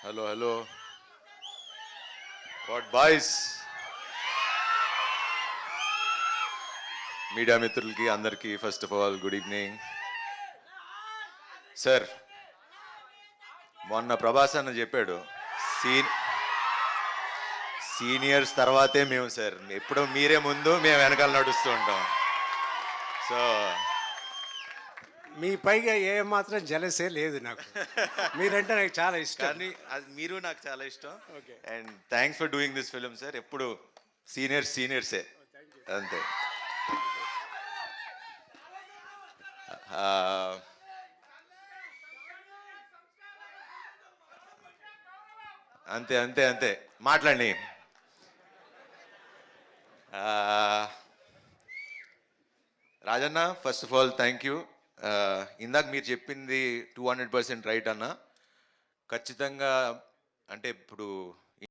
Hello hello what boys media మిత్రులకి అందరికీ first of all good evening sir. మొన్న ప్రభాస్ అన్న చెప్పాడు సీనియర్స్ తర్వాతే మేము సార్, ఎప్పుడూ మీరే ముందు మేము వెనకాల నడుస్తూ ఉంటాం. సో మీ పైగా ఏ మాత్రం జలసే లేదు నాకు. మీరంటే నాకు చాలా ఇష్టం. కానీ అది మీరు నాకు చాలా ఇష్టం. Okay. And thanks for doing this film sir. ఎప్పుడు సీనియర్సే అంతే. అంతే అంతే అంతే మాట్లాడి. Rajanna, first of all thank you. ఇందాక మీరు చెప్పింది 200% రైట్ అన్న. ఖచ్చితంగా అంటే ఇప్పుడు